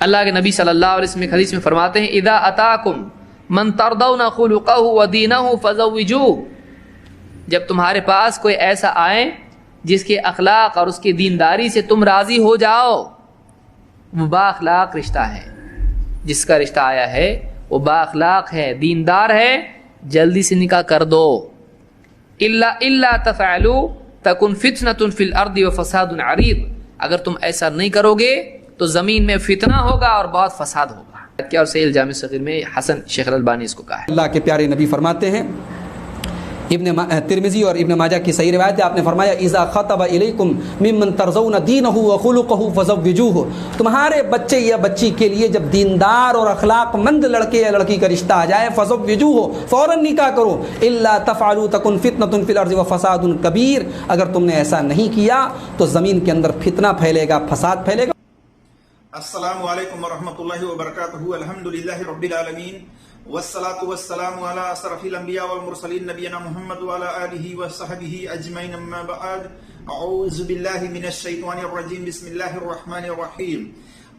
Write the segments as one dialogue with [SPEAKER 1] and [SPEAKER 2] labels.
[SPEAKER 1] اللہ کے نبی صلی اللہ علیہ وسلم حدیث میں فرماتے ہیں اذا اتاکم من ترضون خلقه ودینه فزوجوه، جب تمہارے پاس کوئی ایسا آئے جس کے اخلاق اور اس کی دینداری سے تم راضی ہو جاؤ، وہ با اخلاق رشتہ ہے، جس کا رشتہ آیا ہے وہ با اخلاق ہے، دیندار ہے، جلدی سے نکاح کر دو۔ الا تفعلوا تکن فتنة فی الارض وفساد عریض، اگر تم ایسا نہیں کرو گے تو زمین میں فتنہ ہوگا اور بہت فساد ہوگا۔ کیا اور صحیح الجامع الصغیر میں حسن شیخ الالبانی اس کو کہا ہے۔
[SPEAKER 2] اللہ کے پیارے نبی فرماتے ہیں، ابن ترمذی اور ابن ماجہ کی صحیح روایت ہے، آپ نے فرمایا اذا خطب الیکم ممن ترضون دینہ وخلقہ فزوجوہ، تمہارے بچے یا بچی کے لیے جب دیندار اور اخلاق مند لڑکے یا لڑکی کا رشتہ آ جائے فزوجوہ، فوراً نکاح کرو۔ الا تفعلوا تکن فتنة فی الارض وفساد کبیر، اگر تم نے ایسا نہیں کیا تو زمین کے اندر فتنہ پھیلے گا، فساد پھیلے گا۔
[SPEAKER 3] السلام علیکم ورحمۃ اللہ وبرکاتہ۔ الحمدللہ رب العالمین والصلاة والسلام علی اشرف الانبیاء والمرسلین نبینا محمد وعلی آلہ وصحبہ اجمعین، اما بعد، اعوذ باللہ من الشیطان الرجیم، بسم اللہ الرحمن الرحیم۔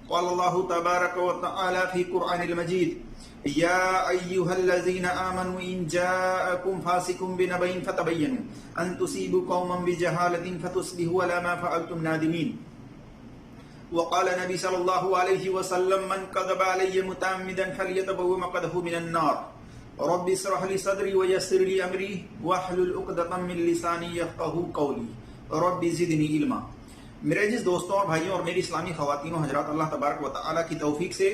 [SPEAKER 3] قال اللہ تبارک وتعالی فی قرآن المجید یا ایہا الذین آمنوا ان جاءکم فاسق بنبأ فتبینوا ان تصیبوا قوما بجہالۃ فتصبحوا علی ما فعلتم نادمین۔ وقال نبی صلی اللہ علیہ وسلم من کذب علی متعمدا فلیتبوأ مقعدہ من النار۔ رب اشرح لی صدری ویسر لی امری واحلل عقدۃ من لسانی یفقہوا قولی رب زدنی علما۔ میرے عزیز دوستوں اور بھائیوں اور میری اسلامی خواتین و حضرات، اللہ تبارک و تعالیٰ کی توفیق سے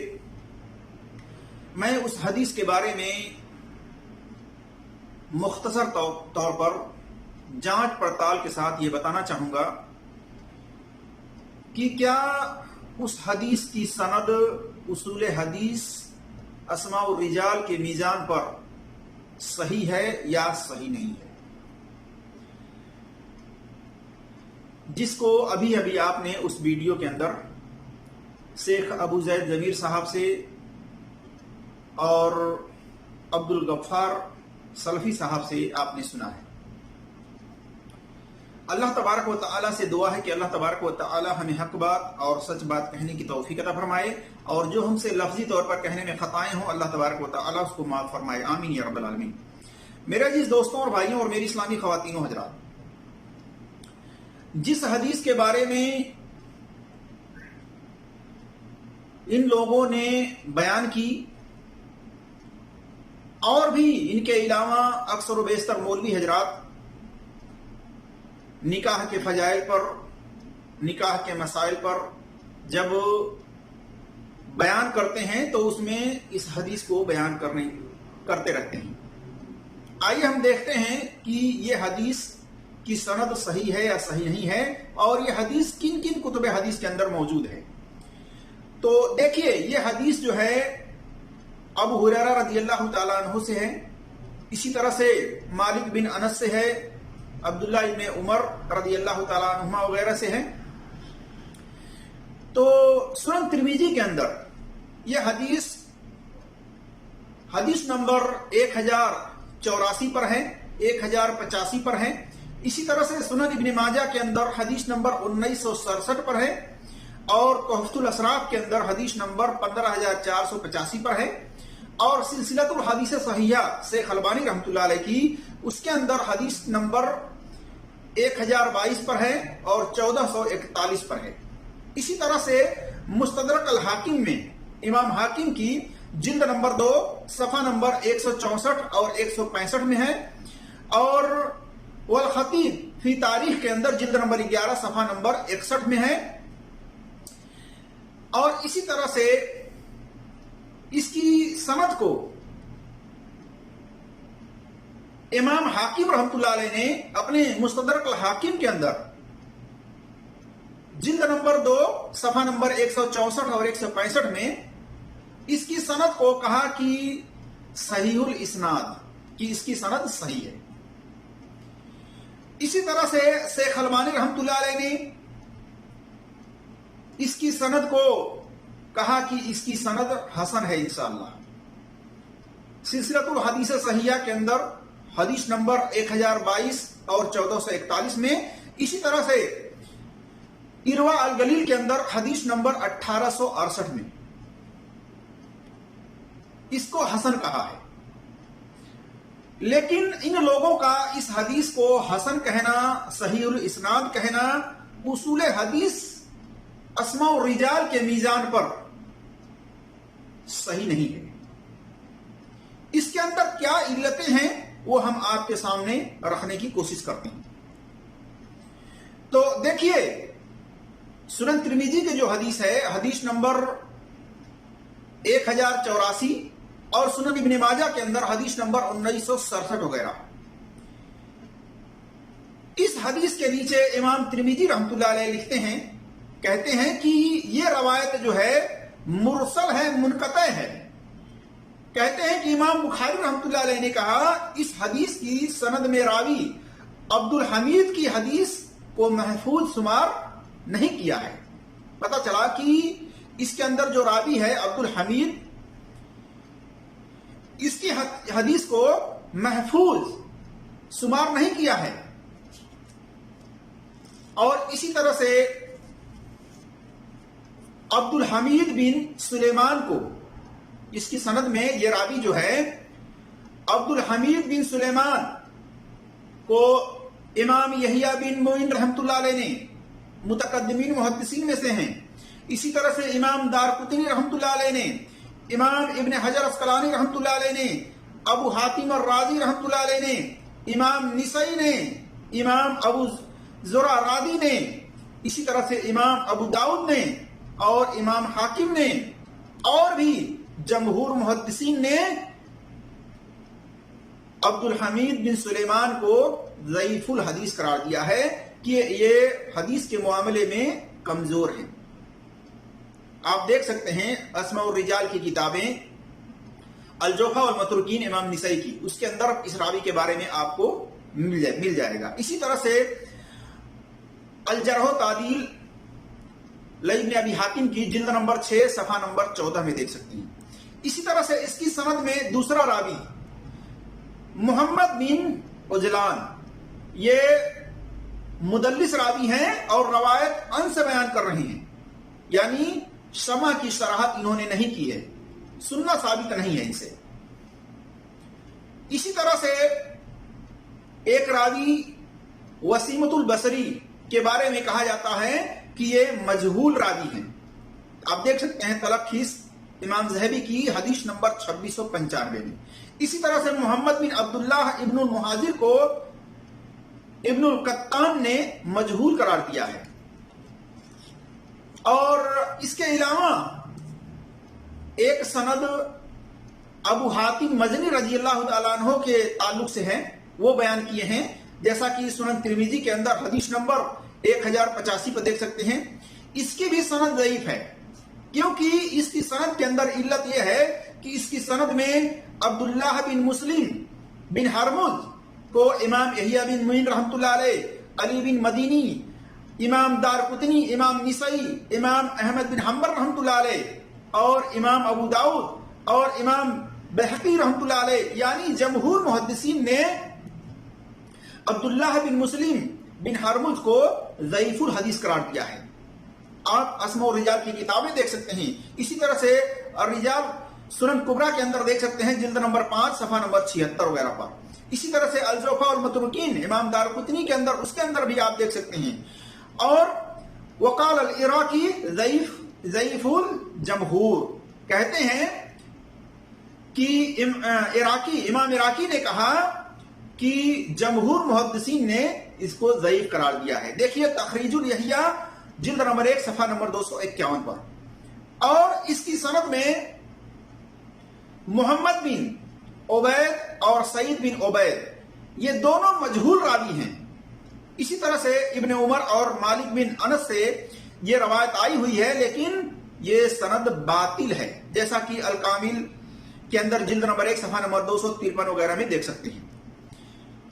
[SPEAKER 3] میں اس حدیث کے بارے میں مختصر طور پر جانچ پڑتال کے ساتھ یہ بتانا چاہوں گا کہ کیا اس حدیث کی سند اصول حدیث اسماء الرجال کے میزان پر صحیح ہے یا صحیح نہیں ہے، جس کو ابھی ابھی آپ نے اس ویڈیو کے اندر شیخ ابو زید ضمیر صاحب سے اور عبد الغفار سلفی صاحب سے آپ نے سنا ہے۔ اللہ تبارک و تعالیٰ سے دعا ہے کہ اللہ تبارک و تعالیٰ ہمیں حق بات اور سچ بات کہنے کی توفیق عطا فرمائے، اور جو ہم سے لفظی طور پر کہنے میں خطائیں ہوں اللہ تبارک و تعالیٰ اس کو معاف فرمائے، آمین یا رب العالمین۔ میرے عزیز دوستوں اور بھائیوں اور میری اسلامی خواتین و حضرات، جس حدیث کے بارے میں ان لوگوں نے بیان کی، اور بھی ان کے علاوہ اکثر و بیشتر مولوی حضرات نکاح کے فضائل پر، نکاح کے مسائل پر جب بیان کرتے ہیں تو اس میں اس حدیث کو بیان کرتے رہتے ہیں۔ آئیے ہم دیکھتے ہیں کہ یہ حدیث کی سند صحیح ہے یا صحیح نہیں ہے، اور یہ حدیث کن کن کتب حدیث کے اندر موجود ہے۔ تو دیکھیے، یہ حدیث جو ہے ابو ہریرہ رضی اللہ تعالیٰ عنہ سے ہے، اسی طرح سے مالک بن انس سے ہے، عبداللہ ابن عمر رضی اللہ تعالیٰ عنہما وغیرہ سے ہے۔ تو سنن ترمذی کے اندر یہ حدیث نمبر 1084 پر ہے، 1085 پر ہے۔ اسی طرح سے سنن ابن ماجہ کے اندر حدیث نمبر 1967 پر ہے، اور تحفۃ الاسراف کے اندر حدیث نمبر 15485 پر ہے، اور سلسلۃ الحدیث صحیحہ شیخ البانی رحمۃ اللہ علیہ کی اس کے اندر حدیث نمبر 1022 پر ہے اور 1441 پر ہے۔ اسی طرح سے مستدرک الحاکم میں امام حاکم کی جلد نمبر 2 صفحہ نمبر 164 اور 165 میں ہے، اور والخطیب فی تاریخ کے اندر جلد نمبر 11 صفحہ نمبر 61 میں ہے۔ اور اسی طرح سے اس کی سند کو امام حاکم رحمۃ اللہ علیہ نے اپنے مستدرک الحاکم کے اندر جلد نمبر 2 صفحہ نمبر 164 اور 165 میں اس کی سند کو کہا کہ صحیح الاسناد، کہ اس کی سند صحیح ہے۔ اسی طرح سے شیخ البانی رحمۃ اللہ علیہ نے اس کی سند کو کہا کہ اس کی سند حسن ہے انشاءاللہ۔ سلسلۃ الحدیث صحیحہ کے اندر حدیث نمبر 1022 اور 1441 میں، اسی طرح سے ارواء الگلیل کے اندر حدیث نمبر 1868 میں، اس کو حسن کہا ہے. لیکن ان لوگوں کا اس حدیث کو حسن کہنا، صحیح الاسناد کہنا، اصول حدیث اسماء الرجال کے میزان پر صحیح نہیں ہے. اس کے اندر کیا علتیں ہیں وہ ہم آپ کے سامنے رکھنے کی کوشش کرتے ہیں. تو دیکھیے سنن ترمذی کے جو حدیث ہے، حدیث نمبر 1084 اور سنن ابن ماجہ کے اندر حدیث نمبر 1967 وغیرہ، اس حدیث کے نیچے امام ترمذی رحمۃ اللہ علیہ لکھتے ہیں، کہتے ہیں کہ یہ روایت جو ہے مرسل ہے، منقطع ہے. کہتے ہیں کہ امام بخاری رحمۃ اللہ علیہ نے کہا اس حدیث کی سند میں راوی عبد الحمید کی حدیث کو محفوظ شمار نہیں کیا ہے. پتہ چلا کہ اس کے اندر جو راوی ہے عبد الحمید، اس کی حدیث کو محفوظ شمار نہیں کیا ہے. اور اسی طرح سے عبد الحمید بن سلیمان کو، اس کی سند میں یہ راوی جو ہے عبد الحمید بن سلیمان کو امام یحییٰ بن معین رحمۃ اللہ علیہ نے، متقدمین محدثین میں سے ہیں. اسی طرح سے امام دارقطنی رحمۃ اللہ علیہ نے، امام ابن حجر عسقلانی رحمۃ اللہ علیہ نے، ابو حاتم الرازی رحمۃ اللہ علیہ نے، امام نسائی نے، امام ابو زرع رادی نے، اسی طرح سے امام ابو داؤد نے اور امام حاکم نے اور بھی جمہور محدثین نے عبد الحمید بن سلیمان کو ضعیف الحدیث قرار دیا ہے کہ یہ حدیث کے معاملے میں کمزور ہیں. آپ دیکھ سکتے ہیں اسماء الرجال کی کتابیں الجوفہ والمتروکین امام نسائی کی، اس کے اندر اس راوی کے بارے میں آپ کو مل جائے گا. اسی طرح سے الجرح و تعدیل لابن ابی حاتم کی جلد نمبر 6 صفحہ نمبر 14 میں دیکھ سکتے ہیں. اسی طرح سے اس کی سند میں دوسرا راوی محمد بن عجلان، یہ مدلس راوی ہیں اور روایت ان سے بیان کر رہے ہیں، یعنی سمع کی صراحت انہوں نے نہیں کی ہے، سننا ثابت نہیں ہے ان سے. اسی طرح سے ایک راوی وسیمۃ البصری کے بارے میں کہا جاتا ہے کہ یہ مجہول راوی ہیں. آپ دیکھ سکتے ہیں تلخیص امام ذہبی کی حدیث نمبر 2695 میں. اسی طرح سے محمد بن عبداللہ ابن المہاجر کو ابن القطان نے مجہول قرار دیا ہے. اور اس کے علاوہ ایک سند ابو حاتم مزنی رضی اللہ تعالیٰ عنہ کے تعلق سے ہے، وہ بیان کیے ہیں، جیسا کہ سنن ترمذی کے اندر حدیث نمبر 1085 پر دیکھ سکتے ہیں. اس کی بھی سند ضعیف ہے، کیونکہ اس کی سند کے اندر علت یہ ہے کہ اس کی سند میں عبداللہ بن مسلم بن حرمز کو امام یحییٰ بن معین رحمۃ اللہ علیہ، علی بن مدینی، امام دارقطنی، امام نسائی، امام احمد بن حنبل رحمۃ اللہ علیہ اور امام ابو داؤد اور امام بہقی رحمۃ اللہ علیہ، یعنی جمہور محدثین نے عبداللہ بن مسلم بن حرمز کو ضعیف الحدیث قرار دیا ہے. آپ اسماء الرجال کی کتابیں دیکھ سکتے ہیں. اسی طرح سے الرجال سنن کبریٰ کے اندر دیکھ سکتے ہیں جلد نمبر 5 صفحہ نمبر 76 وغیرہ پر. اسی طرح سے الجوفہ والمتروکین امام دارقطنی کے اندر، اس کے اندر بھی آپ دیکھ سکتے ہیں. اور وقال العراقی ضعیف الجمہور، کہتے ہیں کہ امام عراقی نے کہا کہ جمہور محدثین نے اس کو ضعیف قرار دیا ہے. دیکھیے تخریج الیحییٰ جلد نمبر 1 صفحہ نمبر 251 پر. اور اس کی سند میں محمد بن عبید اور سعید بن عبید یہ دونوں مجہول راوی ہیں. اسی طرح سے ابن عمر اور مالک بن انس سے یہ روایت آئی ہوئی ہے، لیکن یہ سند باطل ہے، جیسا کہ الکامل کے اندر جلد نمبر 1 صفحہ نمبر 253 وغیرہ میں دیکھ سکتے ہیں.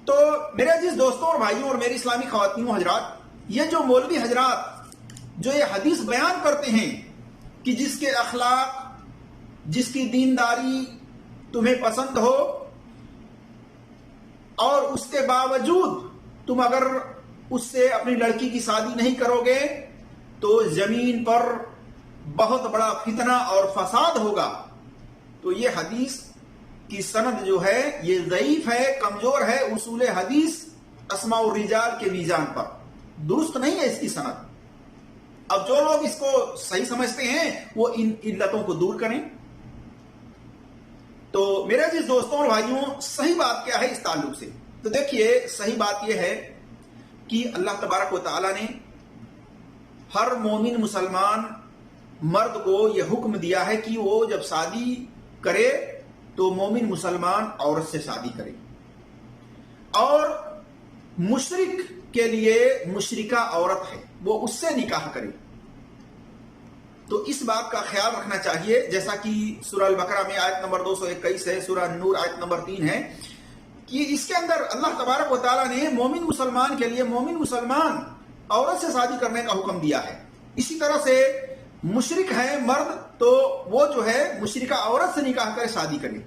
[SPEAKER 3] تو میرے عزیز دوستوں اور بھائیوں اور میری اسلامی خواتین و حضرات، یہ جو مولوی حضرات جو یہ حدیث بیان کرتے ہیں کہ جس کے اخلاق، جس کی دینداری تمہیں پسند ہو اور اس کے باوجود تم اگر اس سے اپنی لڑکی کی شادی نہیں کرو گے تو زمین پر بہت بڑا فتنہ اور فساد ہوگا، تو یہ حدیث کی سند جو ہے یہ ضعیف ہے، کمزور ہے، اصول حدیث اسماء الرجال کے میزان پر درست نہیں ہے اس کی سند۔ اب جو لوگ اس کو صحیح سمجھتے ہیں وہ ان علتوں کو دور کریں۔ تو میرے عزیز دوستوں اور بھائیوں، صحیح بات کیا ہے اس تعلق سے؟ تو دیکھیے، صحیح بات یہ ہے کہ اللہ تبارک و تعالی نے ہر مومن مسلمان مرد کو یہ حکم دیا ہے کہ وہ جب شادی کرے تو مومن مسلمان عورت سے شادی کرے، اور مشرک کے لیے مشرکہ عورت ہے وہ اس سے نکاح کرے۔ تو اس بات کا خیال رکھنا چاہیے، جیسا کہ سورہ البقرہ میں آیت نمبر 221 ہے، سورہ نور آیت نمبر 3 ہے، کہ اس کے اندر اللہ تبارک و تعالیٰ نے مومن مسلمان کے لیے مومن مسلمان عورت سے شادی کرنے کا حکم دیا ہے۔ اسی طرح سے مشرک ہے مرد تو وہ جو ہے مشرکہ عورت سے نکاح کرے، شادی کرے۔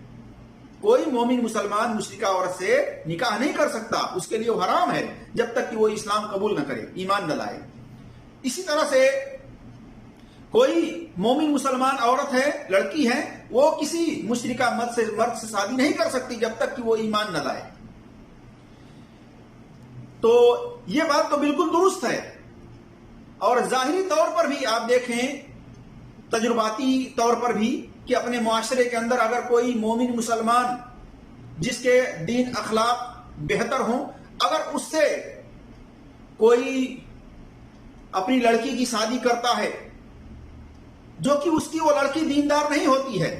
[SPEAKER 3] کوئی مومن مسلمان مشرکہ عورت سے نکاح نہیں کر سکتا، اس کے لیے وہ حرام ہے جب تک کہ وہ اسلام قبول نہ کرے، ایمان نہ لائے۔ اسی طرح سے کوئی مومن مسلمان عورت ہے، لڑکی ہے، وہ کسی مشرکہ مرد سے شادی نہیں کر سکتی جب تک کہ وہ ایمان نہ لائے۔ تو یہ بات تو بالکل درست ہے، اور ظاہری طور پر بھی آپ دیکھیں، تجرباتی طور پر بھی، کہ اپنے معاشرے کے اندر اگر کوئی مومن مسلمان جس کے دین اخلاق بہتر ہوں، اگر اس سے کوئی اپنی لڑکی کی شادی کرتا ہے جو کہ اس کی وہ لڑکی دیندار نہیں ہوتی ہے،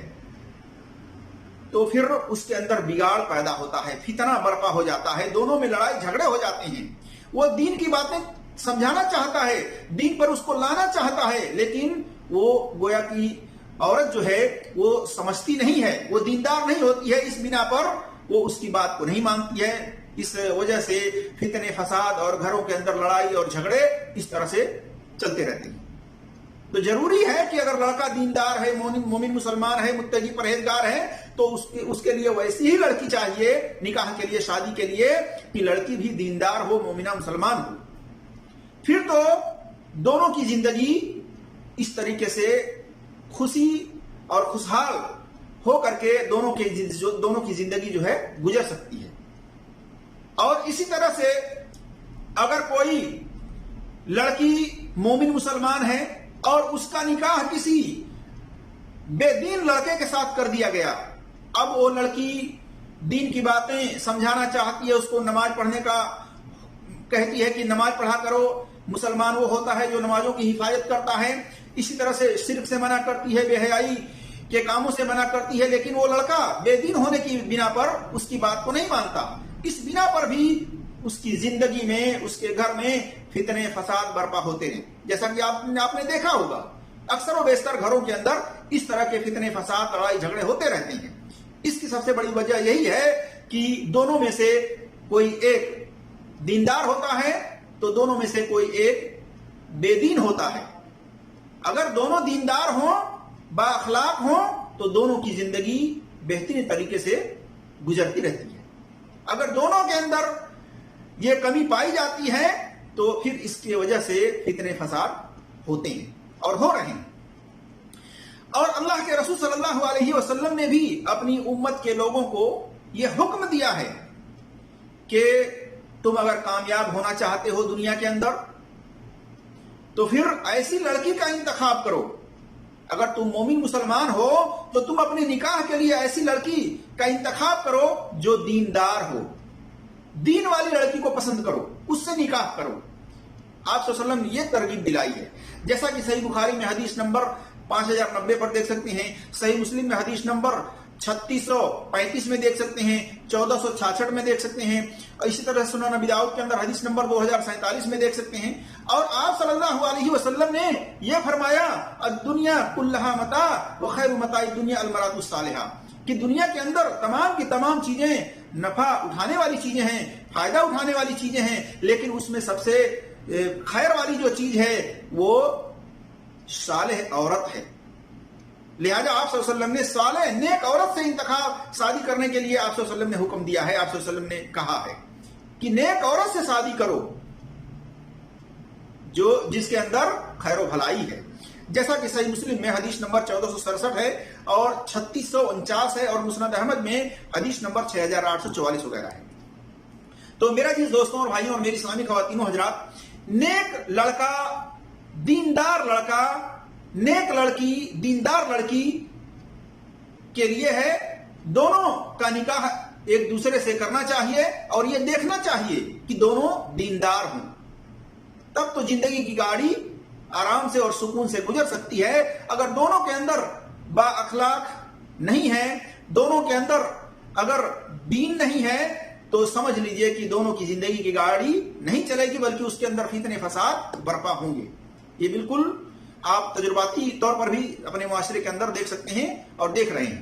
[SPEAKER 3] تو پھر اس کے اندر بگاڑ پیدا ہوتا ہے، فتنہ برپا ہو جاتا ہے، دونوں میں لڑائی جھگڑے ہو جاتے ہیں۔ وہ دین کی باتیں سمجھانا چاہتا ہے، دین پر اس کو لانا چاہتا ہے، لیکن وہ گویا کی عورت جو ہے وہ سمجھتی نہیں ہے، وہ دیندار نہیں ہوتی ہے، اس بنا پر وہ اس کی بات کو نہیں مانتی ہے۔ اس وجہ سے فتنے فساد اور گھروں کے اندر لڑائی اور جھگڑے اس طرح سے چلتے رہتے ہیں۔ تو ضروری ہے کہ اگر لڑکا دیندار ہے، مومن مسلمان ہے، متقی پرہیزگار ہے، تو اس کے لیے ویسی ہی لڑکی چاہیے نکاح کے لیے، شادی کے لیے، کہ لڑکی بھی دیندار ہو، مومنہ مسلمان ہو۔ پھر تو دونوں کی زندگی اس طریقے سے خوشی اور خوشحال ہو کر کے دونوں کی زندگی جو ہے گزر سکتی ہے۔ اور اسی طرح سے اگر کوئی لڑکی مومن مسلمان ہے اور اس کا نکاح کسی بے دین لڑکے کے ساتھ کر دیا گیا، اب وہ لڑکی دین کی باتیں سمجھانا چاہتی ہے، اس کو نماز پڑھنے کا کہتی ہے کہ نماز پڑھا کرو، مسلمان وہ ہوتا ہے جو نمازوں کی حفاظت کرتا ہے، اسی طرح سے شرک سے منع کرتی ہے، بے حیائی کے کاموں سے منع کرتی ہے، لیکن وہ لڑکا بے دین ہونے کی بنا پر اس کی بات کو نہیں مانتا، اس بنا پر بھی اس کی زندگی میں، اس کے گھر میں فتنے فساد برپا ہوتے ہیں۔ جیسا کہ آپ نے دیکھا ہوگا، اکثر و بیشتر گھروں کے اندر اس طرح کے فتنے فساد، لڑائی جھگڑے ہوتے رہتے ہیں۔ اس کی سب سے بڑی وجہ یہی ہے کہ دونوں میں سے کوئی ایک دیندار ہوتا ہے تو دونوں میں سے کوئی ایک بے دین ہوتا ہے۔ اگر دونوں دیندار ہوں، با اخلاق ہوں، تو دونوں کی زندگی بہترین طریقے سے گزرتی رہتی ہے۔ اگر دونوں کے اندر یہ کمی پائی جاتی ہے تو پھر اس کی وجہ سے فتنے فساد ہوتے ہیں اور ہو رہے ہیں۔ اور اللہ کے رسول صلی اللہ علیہ وسلم نے بھی اپنی امت کے لوگوں کو یہ حکم دیا ہے کہ تم اگر کامیاب ہونا چاہتے ہو دنیا کے اندر تو پھر ایسی لڑکی کا انتخاب کرو۔ اگر تم مومن مسلمان ہو تو تم اپنے نکاح کے لیے ایسی لڑکی کا انتخاب کرو جو دیندار ہو، دین والی لڑکی کو پسند کرو، اس سے نکاح کرو۔ آپ صلی اللہ علیہ وسلم نے یہ ترغیب دلائی ہے، جیسا کہ صحیح بخاری میں حدیث نمبر 5090 پر دیکھ سکتے ہیں، صحیح مسلم میں حدیث نمبر 3635 میں دیکھ سکتے ہیں، 1466 میں دیکھ سکتے ہیں، اور اسی طرح سنن ابی داؤد کے اندر حدیث نمبر 2047 میں دیکھ سکتے ہیں۔ اور آپ صلی اللہ علیہ وسلم نے یہ فرمایا، الدنیا کلھا متاع وخیر متاع الدنیا المرأۃ الصالحہ، کہ دنیا کے اندر تمام کی تمام چیزیں نفع اٹھانے والی چیزیں ہیں، فائدہ اٹھانے والی چیزیں ہیں، لیکن اس میں سب سے خیر والی جو چیز ہے وہ صالح عورت ہے۔ لہذا آپ صلی اللہ علیہ وسلم نے صالح نیک عورت سے انتخاب شادی کرنے کے لیے آپ صلی اللہ علیہ وسلم نے حکم دیا ہے۔ آپ صلی اللہ علیہ وسلم نے کہا ہے کہ نیک عورت سے شادی کرو جس کے اندر خیر و بھلائی ہے۔ جیسا کہ صحیح مسلم میں حدیث نمبر 1467 ہے اور 3649 ہے، اور مسند احمد میں حدیث نمبر 6844 وغیرہ ہے۔ تو میرا جس دوستوں اور بھائیوں اور میری اسلامی خواتین و حضرات، نیک لڑکا، دیندار لڑکا، نیک لڑکی، دیندار لڑکی کے لیے ہے دونوں کا نکاح ایک دوسرے سے کرنا چاہیے، اور یہ دیکھنا چاہیے کہ دونوں دیندار ہوں، تب تو زندگی کی گاڑی آرام سے اور سکون سے گزر سکتی ہے۔ اگر دونوں کے اندر با اخلاق نہیں ہے، دونوں کے اندر اگر دین نہیں ہے، تو سمجھ لیجئے کہ دونوں کی زندگی کی گاڑی نہیں چلے گی، بلکہ اس کے اندر فتنے فساد برپا ہوں گے۔ یہ بالکل آپ تجرباتی طور پر بھی اپنے معاشرے کے اندر دیکھ سکتے ہیں اور دیکھ رہے ہیں۔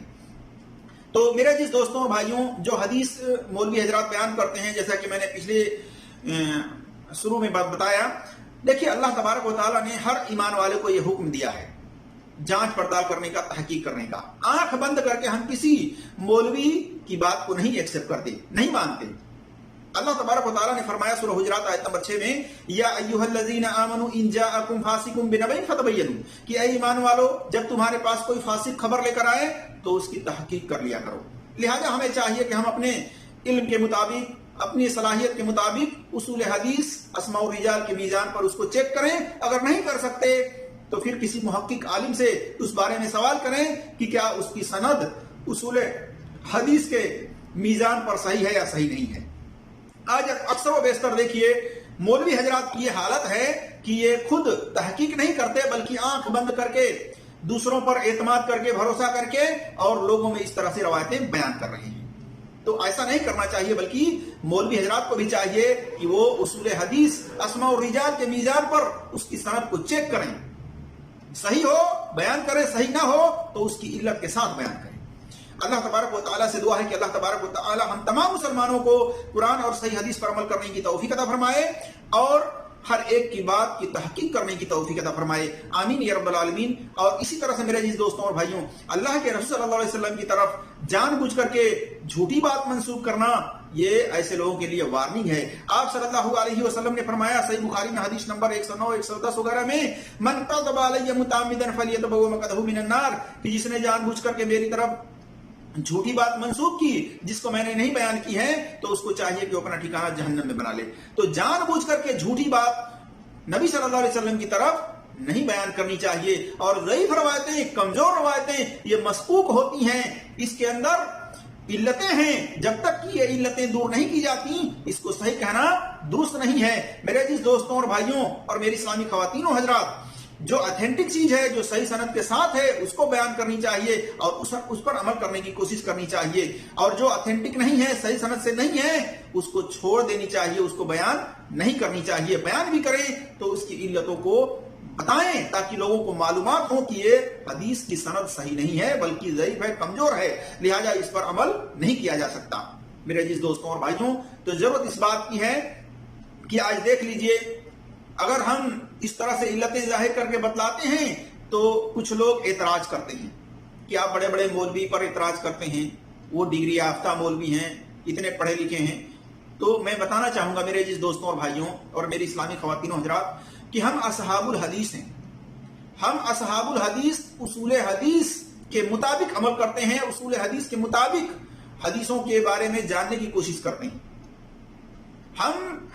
[SPEAKER 3] تو میرے جس دوستوں اور بھائیوں، جو حدیث مولوی حضرات بیان کرتے ہیں، جیسا کہ میں نے پچھلے شروع میں بتایا، دیکھیے اللہ تبارک و تعالیٰ نے ہر ایمان والے کو یہ حکم دیا ہے جانچ پڑتال کرنے کا، تحقیق کرنے کا۔ آنکھ بند کر کے ہم کسی مولوی کی بات کو نہیں ایکسپٹ کرتے، نہیں مانتے۔ اللہ تبارک و تعالیٰ نے فرمایا سورہ حجرات آیت نمبر 6 میں، یا ایھا الذین آمنوا ان جاءکم فاسق بنبأ فتبینوا، کہ اے ایمان والو، جب تمہارے پاس کوئی فاسق خبر لے کر آئے تو اس کی تحقیق کر لیا کرو۔ لہذا ہمیں چاہیے کہ ہم اپنے علم کے مطابق، اپنی صلاحیت کے مطابق اصول حدیث، اسماء الرجال کے میزان پر اس کو چیک کریں۔ اگر نہیں کر سکتے تو پھر کسی محقق عالم سے اس بارے میں سوال کریں کہ کیا اس کی سند اصول حدیث کے میزان پر صحیح ہے یا صحیح نہیں ہے۔ آج اکثر و بیشتر دیکھیے مولوی حضرات کی یہ حالت ہے کہ یہ خود تحقیق نہیں کرتے، بلکہ آنکھ بند کر کے دوسروں پر اعتماد کر کے، بھروسہ کر کے، اور لوگوں میں اس طرح سے روایتیں بیان کر رہے ہیں۔ تو ایسا نہیں کرنا چاہیے، بلکہ مولوی حضرات کو بھی چاہیے کہ وہ اصول حدیث، اسماء الرجال کے میزان پر اس کی سند کو چیک کریں، صحیح ہو بیان کریں، صحیح نہ ہو تو اس کی علت کے ساتھ بیان کریں۔ اللہ تبارک و تعالیٰ سے دعا ہے کہ اللہ تبارک و تعالیٰ ہم تمام مسلمانوں کو قرآن اور صحیح حدیث پر عمل کرنے کی توفیق عطا فرمائے، اور ہر ایک کی بات کی تحقیق کرنے کی توفیق عطا فرمائے، آمین یا رب العالمین۔ اور اسی طرح سے میرے عزیز دوستوں اور بھائیوں، اللہ کے رسول صلی اللہ علیہ وسلم کی طرف جان بوجھ کر کے جھوٹی بات منسوب کرنا، یہ ایسے لوگوں کے لیے وارننگ ہے۔ آپ صلی اللہ علیہ وسلم نے فرمایا صحیح بخاری میں حدیث نمبر 109، 110 وغیرہ میں، من کذب علی متعمدا فلیتبوأ مقعدہ من النار، کہ جس نے جان بوجھ کر کے میری طرف جھوٹی بات منسوب کی جس کو میں نے نہیں بیان کی ہے، تو اس کو چاہیے کہ وہ اپنا ٹھکانہ جہنم میں بنا لے۔ تو جان بوجھ کر کے جھوٹی بات نبی صلی اللہ علیہ وسلم کی طرف نہیں بیان کرنی چاہیے۔ اور ضعیف روایتیں، کمزور روایتیں یہ مسکوک ہوتی ہیں، اس کے اندر علتیں ہیں، جب تک کہ یہ علتیں دور نہیں کی جاتی اس کو صحیح کہنا درست نہیں ہے۔ میرے عزیز دوستوں اور بھائیوں اور میری اسلامی خواتین و حضرات، جو اتھینٹک چیز ہے، جو صحیح سند کے ساتھ ہے، اس کو بیان کرنی چاہیے اور اس پر عمل کرنے کی کوشش کرنی چاہیے، اور جو اتھینٹک نہیں ہے، صحیح سند سے نہیں ہے، اس کو چھوڑ دینی چاہیے، اس کو بیان نہیں کرنی چاہیے۔ بیان بھی کریں تو اس کی علتوں کو بتائیں تاکہ لوگوں کو معلومات ہو کہ یہ حدیث کی سند صحیح نہیں ہے بلکہ ضعیف ہے، کمزور ہے، لہذا اس پر عمل نہیں کیا جا سکتا۔ میرے عزیز دوستوں اور بھائیوں، تو ضرورت اس بات کی ہے کہ آج دیکھ لیجئے، اگر ہم اس طرح سے علتیں ظاہر کر کے بتلاتے ہیں تو کچھ لوگ اعتراض کرتے ہیں کہ آپ بڑے بڑے مولوی پر اعتراض کرتے ہیں، وہ ڈگری یافتہ مولوی ہیں، اتنے پڑھے لکھے ہیں۔ تو میں بتانا چاہوں گا میرے جس دوستوں اور بھائیوں اور میری اسلامی خواتین و حضرات کہ ہم اصحاب الحدیث ہیں، ہم اصحاب الحدیث اصول حدیث کے مطابق عمل کرتے ہیں، اصول حدیث کے مطابق حدیثوں کے بارے میں جاننے کی کوشش کرتے ہیں۔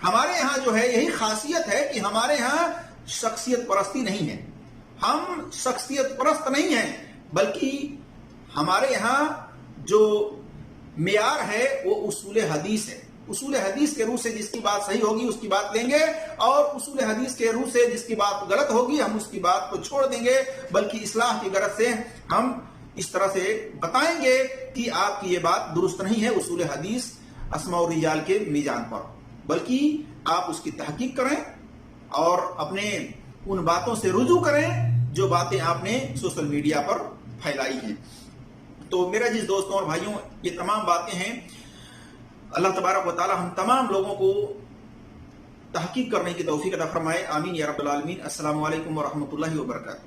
[SPEAKER 3] ہمارے یہاں جو ہے یہی خاصیت ہے کہ ہمارے یہاں شخصیت پرستی نہیں ہے، ہم شخصیت پرست نہیں ہیں، بلکہ ہمارے یہاں جو معیار ہے وہ اصول حدیث ہے۔ اصول حدیث کے روح سے جس کی بات صحیح ہوگی اس کی بات لیں گے، اور اصول حدیث کے روح سے جس کی بات غلط ہوگی ہم اس کی بات کو چھوڑ دیں گے، بلکہ اصلاح کی غرض سے ہم اس طرح سے بتائیں گے کہ آپ کی یہ بات درست نہیں ہے اصول حدیث اسماء الرجال کے میزان پر، بلکہ آپ اس کی تحقیق کریں اور اپنے ان باتوں سے رجوع کریں جو باتیں آپ نے سوشل میڈیا پر پھیلائی ہیں۔ تو میرے جس دوستوں اور بھائیوں، یہ تمام باتیں ہیں، اللہ تبارک و تعالی ہم تمام لوگوں کو تحقیق کرنے کی توفیق عطا فرمائے، آمین یا رب العالمین۔ السلام علیکم ورحمۃ اللہ وبرکاتہ۔